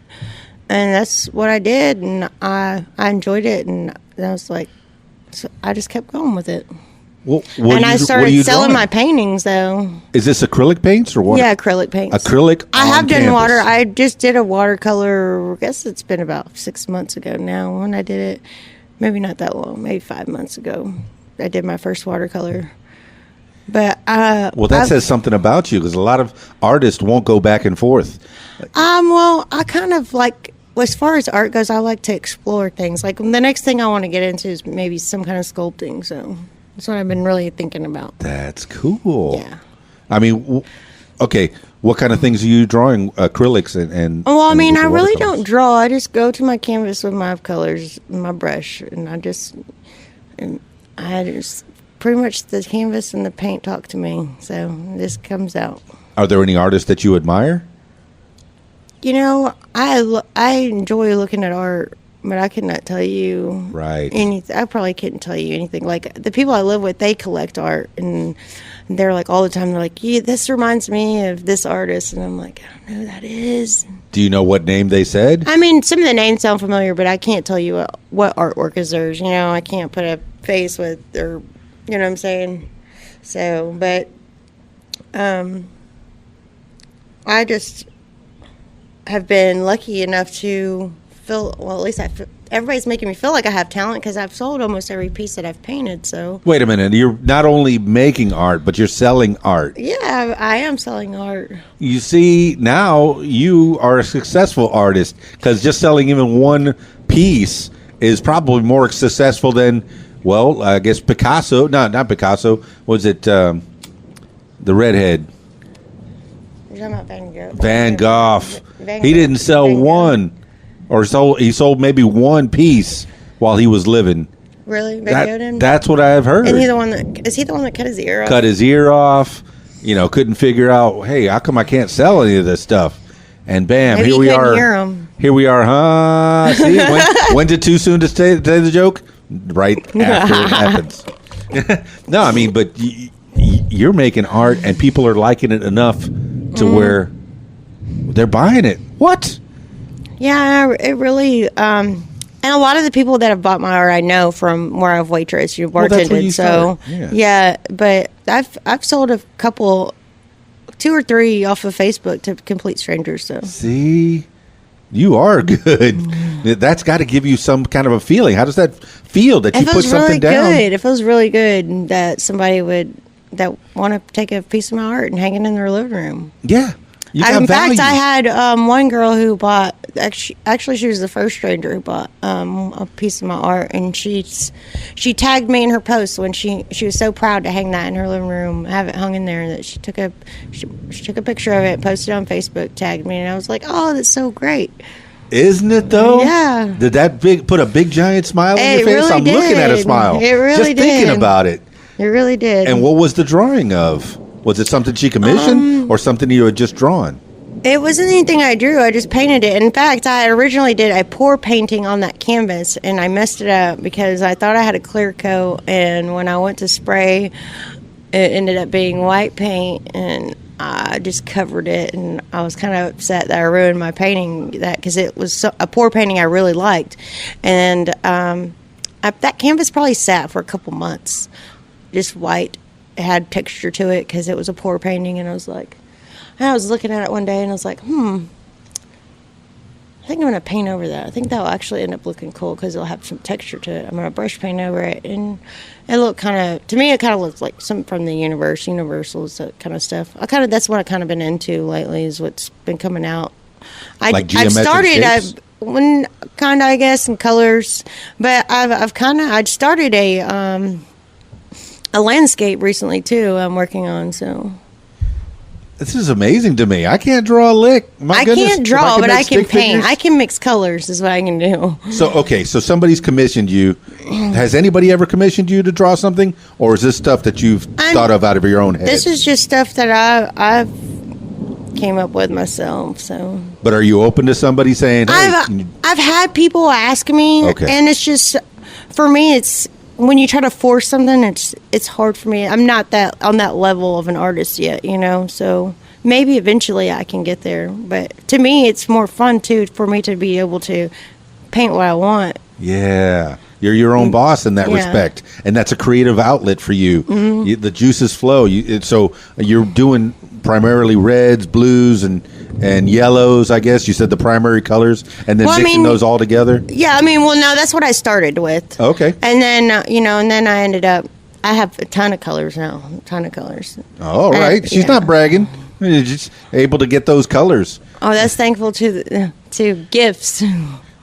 Speaker 5: And that's what I did, and I enjoyed it, and I was like, so I just kept going with it.
Speaker 1: Well,
Speaker 5: I started selling my paintings, though.
Speaker 1: Is this acrylic paints or what?
Speaker 5: Yeah, acrylic paints.
Speaker 1: Acrylic.
Speaker 5: I have done
Speaker 1: canvas.
Speaker 5: water. I just did a watercolor. I guess it's been about 6 months ago now when I did it. Maybe not that long. Maybe 5 months ago. I did my first watercolor. But
Speaker 1: well, that says something about you, because a lot of artists won't go back and forth.
Speaker 5: Well, I kind of like. As far as art goes, I like to explore things. Like, the next thing I want to get into is maybe some kind of sculpting. So that's what I've been really thinking about.
Speaker 1: That's cool.
Speaker 5: Yeah.
Speaker 1: I mean, okay, what kind of things are you drawing? Acrylics and
Speaker 5: well, I mean, I really don't draw. I just go to my canvas with my colors and my brush, and I just pretty much the canvas and the paint talk to me. So this comes out. Are
Speaker 1: there any artists that you admire?
Speaker 5: I enjoy looking at art, but I cannot tell you anything. I probably couldn't tell you anything. Like, the people I live with, they collect art, and they're like, all the time, they're like, yeah, this reminds me of this artist, and I'm like, I don't know who that is.
Speaker 1: Do you know what name they said?
Speaker 5: I mean, some of the names sound familiar, but I can't tell you what artwork is theirs. I can't put a face with their, you know what I'm saying? So, but I just have been lucky enough to feel, well, at least everybody's making me feel like I have talent, because I've sold almost every piece that I've painted. So
Speaker 1: wait a minute, you're not only making art, but you're selling art.
Speaker 5: Yeah, I am selling art.
Speaker 1: You see, now you are a successful artist, because just selling even one piece is probably more successful than, well, I guess Picasso. No, not Picasso. Was it the redhead?
Speaker 5: You're talking about Van Gogh.
Speaker 1: Van Gogh. He didn't sell one, or he sold maybe one piece while he was living.
Speaker 5: Really? Van Gogh didn't?
Speaker 1: That's what I have heard.
Speaker 5: And is he the one that cut his ear off?
Speaker 1: Cut his ear off. Couldn't figure out, hey, how come I can't sell any of this stuff? And bam,
Speaker 5: Maybe
Speaker 1: here we are.
Speaker 5: Hear him.
Speaker 1: Here we are, huh? See, when's it too soon to say the joke? Right after it happens. No, I mean, but you're making art, and people are liking it enough to where they're buying it. What?
Speaker 5: Yeah, it really. And a lot of the people that have bought my art, I know from where I've waitressed, bartended. So yeah, but I've sold a couple, 2 or 3 off of Facebook to complete strangers. So
Speaker 1: see, you are good. That's got to give you some kind of a feeling. How does that feel that you put something down?
Speaker 5: It feels really good that somebody would want to take a piece of my art and hang it in their living room.
Speaker 1: Yeah.
Speaker 5: In fact, I had one girl who bought, actually she was the first stranger who bought a piece of my art, and she tagged me in her post when she was so proud to hang that in her living room, have it hung in there, that she took a picture of it, posted it on Facebook, tagged me, and I was like, oh, that's so great.
Speaker 1: Isn't it though?
Speaker 5: Yeah.
Speaker 1: Did that put a big giant smile on your face?
Speaker 5: Really
Speaker 1: I'm
Speaker 5: did.
Speaker 1: looking at a smile.
Speaker 5: It really
Speaker 1: did. Just thinking about it.
Speaker 5: It really did.
Speaker 1: And what was the drawing of? Was it something she commissioned or something you had just drawn?
Speaker 5: It wasn't anything I drew. I just painted it. In fact, I originally did a pour painting on that canvas, and I messed it up because I thought I had a clear coat, and when I went to spray, it ended up being white paint, and I just covered it, and I was kind of upset that I ruined my painting, that because it was a pour painting I really liked, and that canvas probably sat for a couple months, just white. It had texture to it because it was a pour painting, and I was looking at it one day, and I was like, I think I'm going to paint over that. I think that will actually end up looking cool because it'll have some texture to it. I'm going to brush paint over it, and it looked to me, it kind of looks like something from the Universals, that kind of stuff. That's what I've kind of been into lately, is what's been coming out.
Speaker 1: Like geometric shapes?
Speaker 5: I guess, in colors, but I started a landscape recently too. I'm working on, so.
Speaker 1: This is amazing to me. I can't draw a lick.
Speaker 5: I can't draw, but I can paint. I can mix colors is what I can do.
Speaker 1: So somebody's commissioned you. Has anybody ever commissioned you to draw something? Or is this stuff that you've thought of out of your own head?
Speaker 5: This is just stuff that I've came up with myself. So.
Speaker 1: But are you open to somebody saying, hey?
Speaker 5: I've had people ask me, and it's just, for me, it's, when you try to force something, it's hard for me. I'm not on that level of an artist yet, so maybe eventually I can get there. But to me, it's more fun too for me to be able to paint what I want.
Speaker 1: Yeah, you're your own boss in that respect, and that's a creative outlet for you. Mm-hmm. The juices flow. So you're doing primarily reds, blues, and yellows, I guess. You said the primary colors, and then mixing those all together?
Speaker 5: Yeah, no, that's what I started with.
Speaker 1: Okay.
Speaker 5: And then, and then I ended up, I have a ton of colors now.
Speaker 1: All right. She's not bragging. You're just able to get those colors.
Speaker 5: Oh, that's thankful to gifts.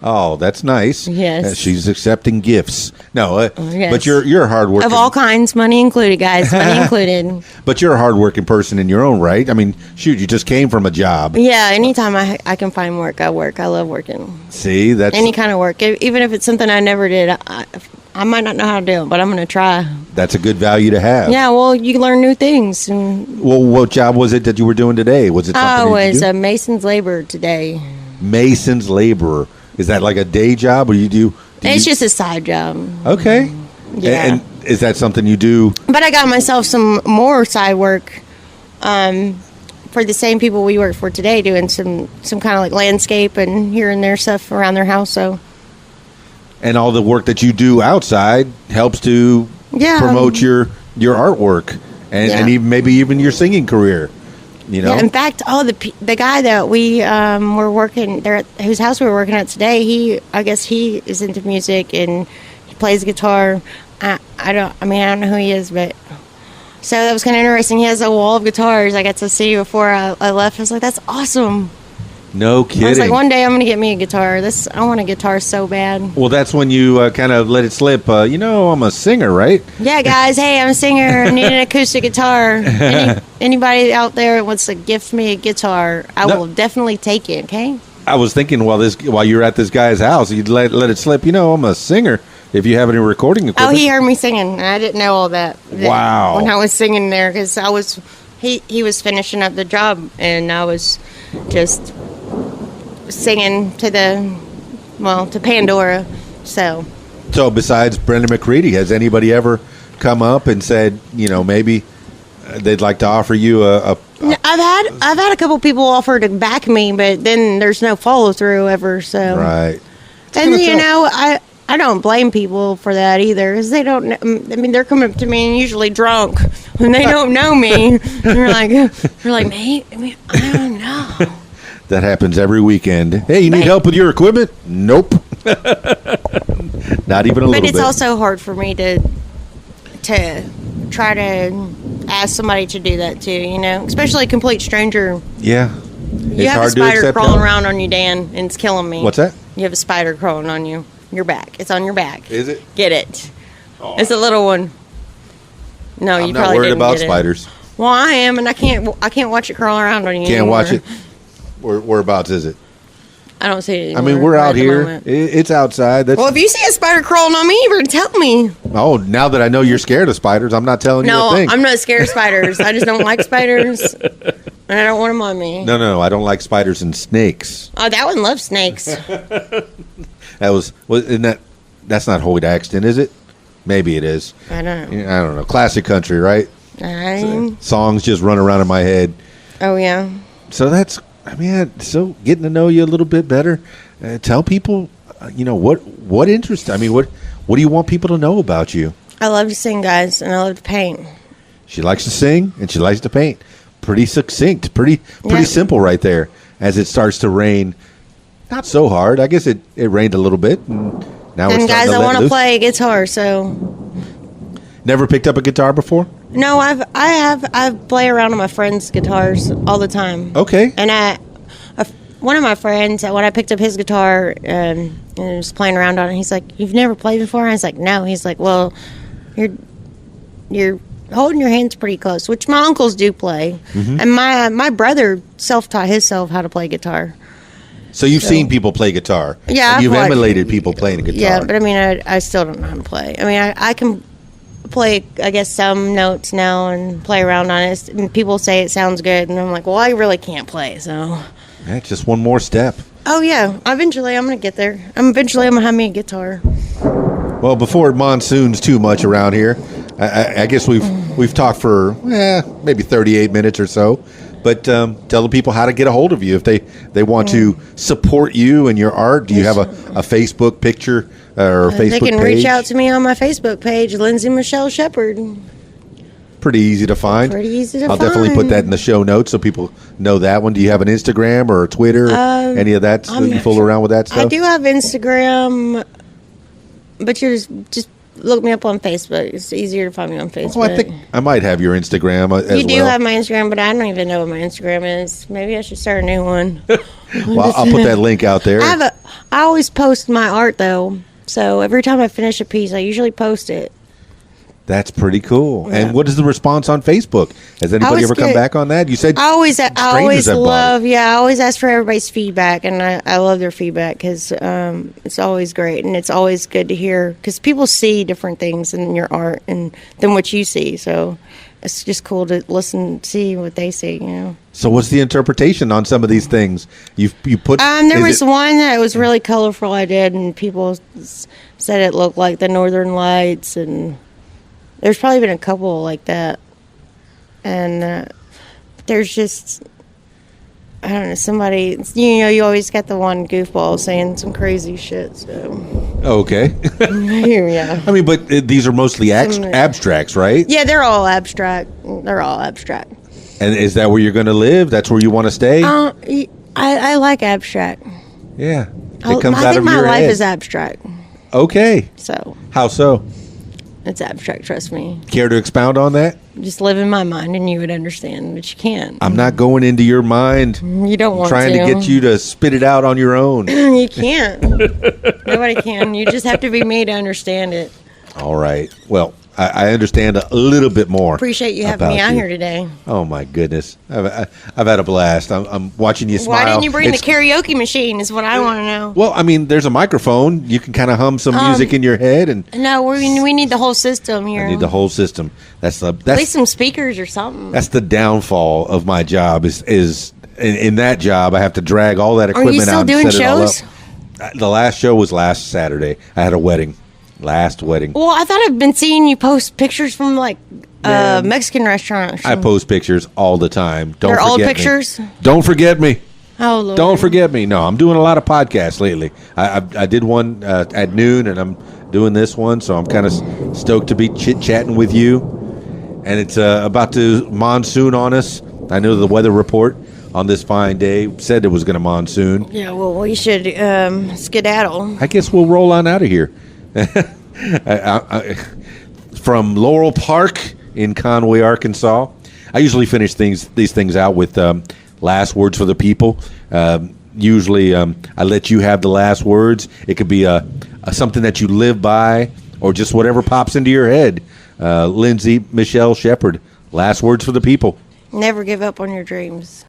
Speaker 1: Oh, that's nice.
Speaker 5: Yes.
Speaker 1: She's accepting gifts. No,
Speaker 5: yes.
Speaker 1: But you're a hard-working.
Speaker 5: Of all kinds, money included, guys. Money included.
Speaker 1: But you're a hard-working person in your own right. I mean, shoot, you just came from a job.
Speaker 5: Yeah, anytime I can find work, I work. I love working.
Speaker 1: See, that's...
Speaker 5: Any kind of work. Even if it's something I never did, I might not know how to do it, but I'm going to try.
Speaker 1: That's a good value to have.
Speaker 5: Yeah, well, you learn new things.
Speaker 1: Well, what job was it that you were doing today? Was it something
Speaker 5: I was a mason's laborer today.
Speaker 1: Mason's laborer. Is that like a day job, or
Speaker 5: It's just a side job.
Speaker 1: Okay.
Speaker 5: Yeah.
Speaker 1: And is that something you do?
Speaker 5: But I got myself some more side work for the same people we work for today, doing some kind of like landscape and here and there stuff around their house. So. And
Speaker 1: all the work that you do outside helps to promote your artwork and even maybe even your singing career. Yeah,
Speaker 5: in fact, the guy that we were working there at, whose house we were working at today, I guess he is into music and he plays guitar. I don't know who he is, but so that was kind of interesting. He has a wall of guitars I got to see before I left. I was like, that's awesome.
Speaker 1: No kidding.
Speaker 5: I was like, one day I'm going to get me a guitar. I want a guitar so bad.
Speaker 1: Well, that's when you kind of let it slip. I'm a singer, right?
Speaker 5: Yeah, guys. Hey, I'm a singer. I need an acoustic guitar. Anybody out there that wants to gift me a guitar, I will definitely take it, okay?
Speaker 1: I was thinking while you're at this guy's house, you'd let it slip. I'm a singer. If you have any recording equipment.
Speaker 5: Oh, he heard me singing. I didn't know all that.
Speaker 1: Wow.
Speaker 5: When I was singing there, because he was finishing up the job, and I was just singing to Pandora. So
Speaker 1: besides Brenda McCready, has anybody ever come up and said, maybe they'd like to offer you a
Speaker 5: I've had a couple people offer to back me, but then there's no follow through ever. So
Speaker 1: right.
Speaker 5: And I don't blame people for that either, because they don't. They're coming up to me and usually drunk, and they don't know me. They're like, mate, I don't know.
Speaker 1: That happens every weekend. Hey, you need help with your equipment? Nope. Not even a little bit.
Speaker 5: But it's also hard for me to try to ask somebody to do that too, especially a complete stranger.
Speaker 1: Yeah.
Speaker 5: You have a spider crawling around on you, Dan, and it's killing me.
Speaker 1: What's that?
Speaker 5: You have a spider crawling on you. Your back. It's on your back.
Speaker 1: Is it?
Speaker 5: Get it. Oh. It's a little one. No, you probably didn't get it.
Speaker 1: I'm not worried about spiders.
Speaker 5: Well, I am, and I can't watch it crawl around on you
Speaker 1: Can't
Speaker 5: anymore.
Speaker 1: watch it. Whereabouts is it?
Speaker 5: I don't see it anymore.
Speaker 1: We're out here. It's outside.
Speaker 5: Well, if you see a spider crawling on me, you better tell me.
Speaker 1: Oh, now that I know you're scared of spiders, I'm not telling you a thing.
Speaker 5: No, I'm not scared of spiders. I just don't like spiders. And I don't want them on me.
Speaker 4: No, I don't like spiders and snakes.
Speaker 5: Oh, that one loves snakes.
Speaker 4: That's not Hoyt Axton, is it? Maybe it is.
Speaker 5: I don't know.
Speaker 4: I don't know. Classic country, right? Songs just run around in my head.
Speaker 5: Oh, yeah.
Speaker 4: So so getting to know you a little bit better. Tell people, what interests. I mean, what do you want people to know about you?
Speaker 5: I love to sing, guys, and I love to paint.
Speaker 4: She likes to sing and she likes to paint. Pretty succinct, pretty simple right there. As it starts to rain, not so hard. I guess it rained a little bit. And now
Speaker 5: and guys, I want to play guitar. So,
Speaker 4: never picked up a guitar before?
Speaker 5: No, I've play around on my friends' guitars all the time.
Speaker 4: Okay.
Speaker 5: And one of my friends, when I picked up his guitar and was playing around on it, he's like, "You've never played before?" I was like, "No." He's like, "Well, you're holding your hands pretty close," which my uncles do play. Mm-hmm. And my brother self-taught himself how to play guitar.
Speaker 4: So you've seen people play guitar.
Speaker 5: Yeah.
Speaker 4: You've emulated people playing a guitar.
Speaker 5: Yeah, but I mean, I still don't know how to play. I mean, I can play, I guess, some notes now and play around on it. And people say it sounds good. And I'm like, well, I really can't play, so.
Speaker 4: Yeah, just one more step.
Speaker 5: Oh, yeah. Eventually, I'm going to get there. Eventually, I'm going to have me a guitar.
Speaker 4: Well, before it monsoons too much around here, I guess we've talked for maybe 38 minutes or so. But tell the people how to get a hold of you if they want to support you and your art. Do you have a Facebook picture or a Facebook page?
Speaker 5: They can reach out to me on my Facebook page, Lindsay Michelle Sheppard.
Speaker 4: Pretty easy to find. I'll definitely put that in the show notes so people know that one. Do you have an Instagram or a Twitter? Any of that? So you fool around with that stuff?
Speaker 5: I do have Instagram, but you just look me up on Facebook. It's easier to find me on Facebook.
Speaker 4: Well, I think I might have your Instagram as well.
Speaker 5: You do have my Instagram, but I don't even know what my Instagram is. Maybe I should start a new one.
Speaker 4: Well, I'll put that link out there.
Speaker 5: I always post my art, though. So every time I finish a piece, I usually post it.
Speaker 4: That's pretty cool.
Speaker 5: Yeah.
Speaker 4: And what is the response on Facebook? Has anybody ever come back on that? You said
Speaker 5: I always ask for everybody's feedback, and I love their feedback because it's always great, and it's always good to hear because people see different things in your art and than what you see. So it's just cool to listen, see what they see.
Speaker 4: So what's the interpretation on some of these things? You put
Speaker 5: there was one that was really colorful I did, and people said it looked like the Northern Lights, and there's probably been a couple like that. And there's just, I don't know, somebody, you always got the one goofball saying some crazy shit, so.
Speaker 4: Okay.
Speaker 5: Yeah.
Speaker 4: I mean, but these are mostly abstracts, right?
Speaker 5: Yeah, they're all abstract. They're all abstract.
Speaker 4: And is that where you're going to live? That's where you want to stay?
Speaker 5: I like abstract.
Speaker 4: Yeah. It comes out of your head.
Speaker 5: I think my life is abstract.
Speaker 4: Okay.
Speaker 5: So.
Speaker 4: How so?
Speaker 5: It's abstract, trust me.
Speaker 4: Care to expound on that?
Speaker 5: Just live in my mind and you would understand, but you can't.
Speaker 4: I'm not going into your mind.
Speaker 5: You don't want
Speaker 4: trying to get you to spit it out on your own.
Speaker 5: You can't. Nobody can. You just have to be me to understand it.
Speaker 4: All right. Well, I understand a little bit more.
Speaker 5: Appreciate you having me out here today.
Speaker 4: Oh my goodness, I've had a blast. I'm watching you smile.
Speaker 5: Why didn't you bring the karaoke machine? Is what I want to know.
Speaker 4: Well, I mean, there's a microphone. You can kind of hum some music in your head, and
Speaker 5: no, we need the whole system here.
Speaker 4: I need the whole system. That's
Speaker 5: at least some speakers or something.
Speaker 4: That's the downfall of my job. Is in that job I have to drag all that equipment out.
Speaker 5: Are you still doing shows?
Speaker 4: The last show was last Saturday. I had a wedding. Last wedding.
Speaker 5: Well, I thought I've been seeing you post pictures from like Mexican restaurants.
Speaker 4: I post pictures all the time.
Speaker 5: They're old pictures?
Speaker 4: Don't forget me.
Speaker 5: Oh, Lord.
Speaker 4: Don't forget me. No, I'm doing a lot of podcasts lately. I did one at noon, and I'm doing this one, so I'm kind of stoked to be chit-chatting with you. And it's about to monsoon on us. I know the weather report on this fine day said it was going to monsoon.
Speaker 5: Yeah, well, we should skedaddle.
Speaker 4: I guess we'll roll on out of here. From Laurel Park in Conway, Arkansas. I usually finish these things out with last words for the people. Usually, I let you have the last words. It could be something that you live by, or just whatever pops into your head. Lindsay Michelle Sheppard, last words for the people.
Speaker 5: Never give up on your dreams.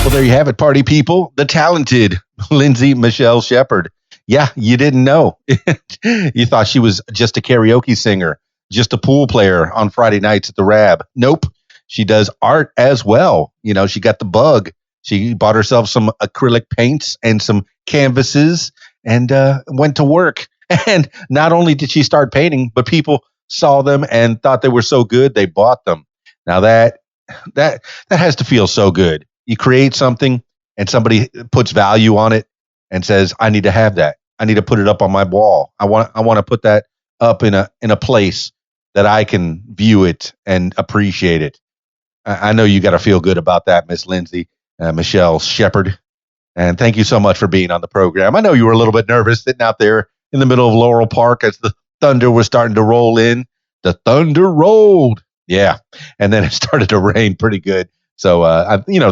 Speaker 1: Well, there you have it, party people. The talented Lindsay Michelle Sheppard. Yeah, you didn't know. You thought she was just a karaoke singer, just a pool player on Friday nights at the Rab. Nope. She does art as well. You know, she got the bug. She bought herself some acrylic paints and some canvases and went to work. And not only did she start painting, but people saw them and thought they were so good they bought them. Now that has to feel so good. You create something and somebody puts value on it and says, I need to have that. I need to put it up on my wall. I want to put that up in a place that I can view it and appreciate it. I know you got to feel good about that, Miss Lindsay, Michelle Sheppard. And thank you so much for being on the program. I know you were a little bit nervous sitting out there in the middle of Laurel Park as the thunder was starting to roll in. The thunder rolled. Yeah. And then it started to rain pretty good. So,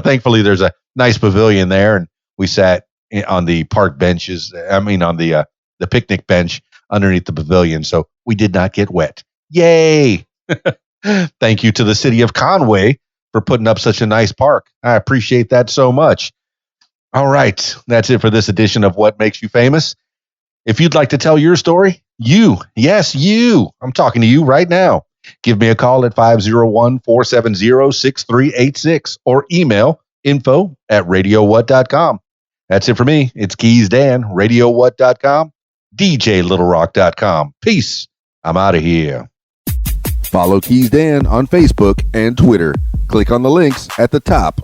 Speaker 1: thankfully there's a nice pavilion there. And we sat on the park benches. On the picnic bench underneath the pavilion. So we did not get wet. Yay. Thank you to the city of Conway for putting up such a nice park. I appreciate that so much. All right. That's it for this edition of What Makes You Famous. If you'd like to tell your story, yes, you, I'm talking to you right now. Give me a call at 501-470-6386 or email info@radiowhat.com. That's it for me. It's Keys Dan, radiowhat.com, djlittlerock.com. Peace. I'm out of here.
Speaker 6: Follow Keys Dan on Facebook and Twitter. Click on the links at the top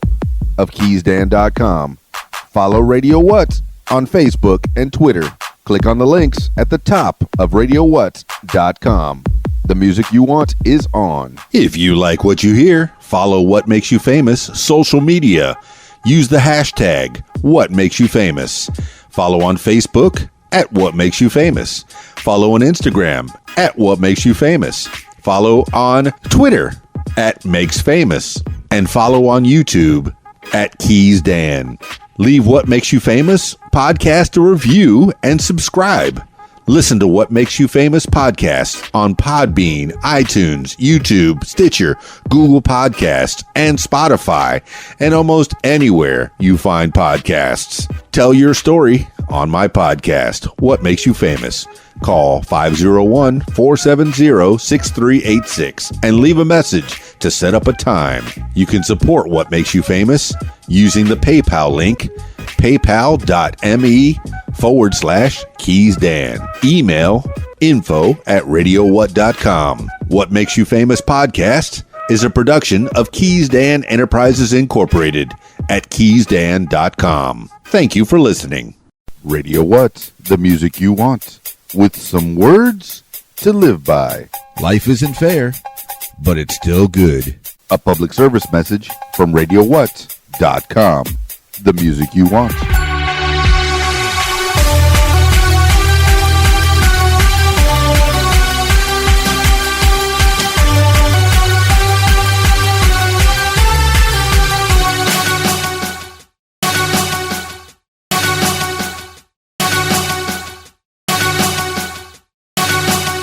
Speaker 6: of keysdan.com. Follow Radio What on Facebook and Twitter. Click on the links at the top of radiowhat.com. The music you want is on.
Speaker 4: If you like what you hear, follow What Makes You Famous social media. Use the hashtag What Makes You Famous. Follow on Facebook at What Makes You Famous. Follow on Instagram at What Makes You Famous. Follow on Twitter at Makes Famous. And follow on YouTube at Keys Dan. Leave What Makes You Famous podcast a review and subscribe. Listen to What Makes You Famous podcast on Podbean, iTunes, YouTube, Stitcher, Google Podcasts, and Spotify, and almost anywhere you find podcasts. Tell your story on my podcast, What Makes You Famous. Call 501-470-6386 and leave a message to set up a time. You can support What Makes You Famous using the PayPal link, paypal.me/KeysDan. Email info@radiowhat.com. What Makes You Famous podcast is a production of Keys Dan Enterprises Incorporated at keysdan.com. Thank you for listening.
Speaker 6: Radio What? The music you want. With some words to live by.
Speaker 7: Life isn't fair, but it's still good.
Speaker 6: A public service message from RadioWhat.com. The music you want.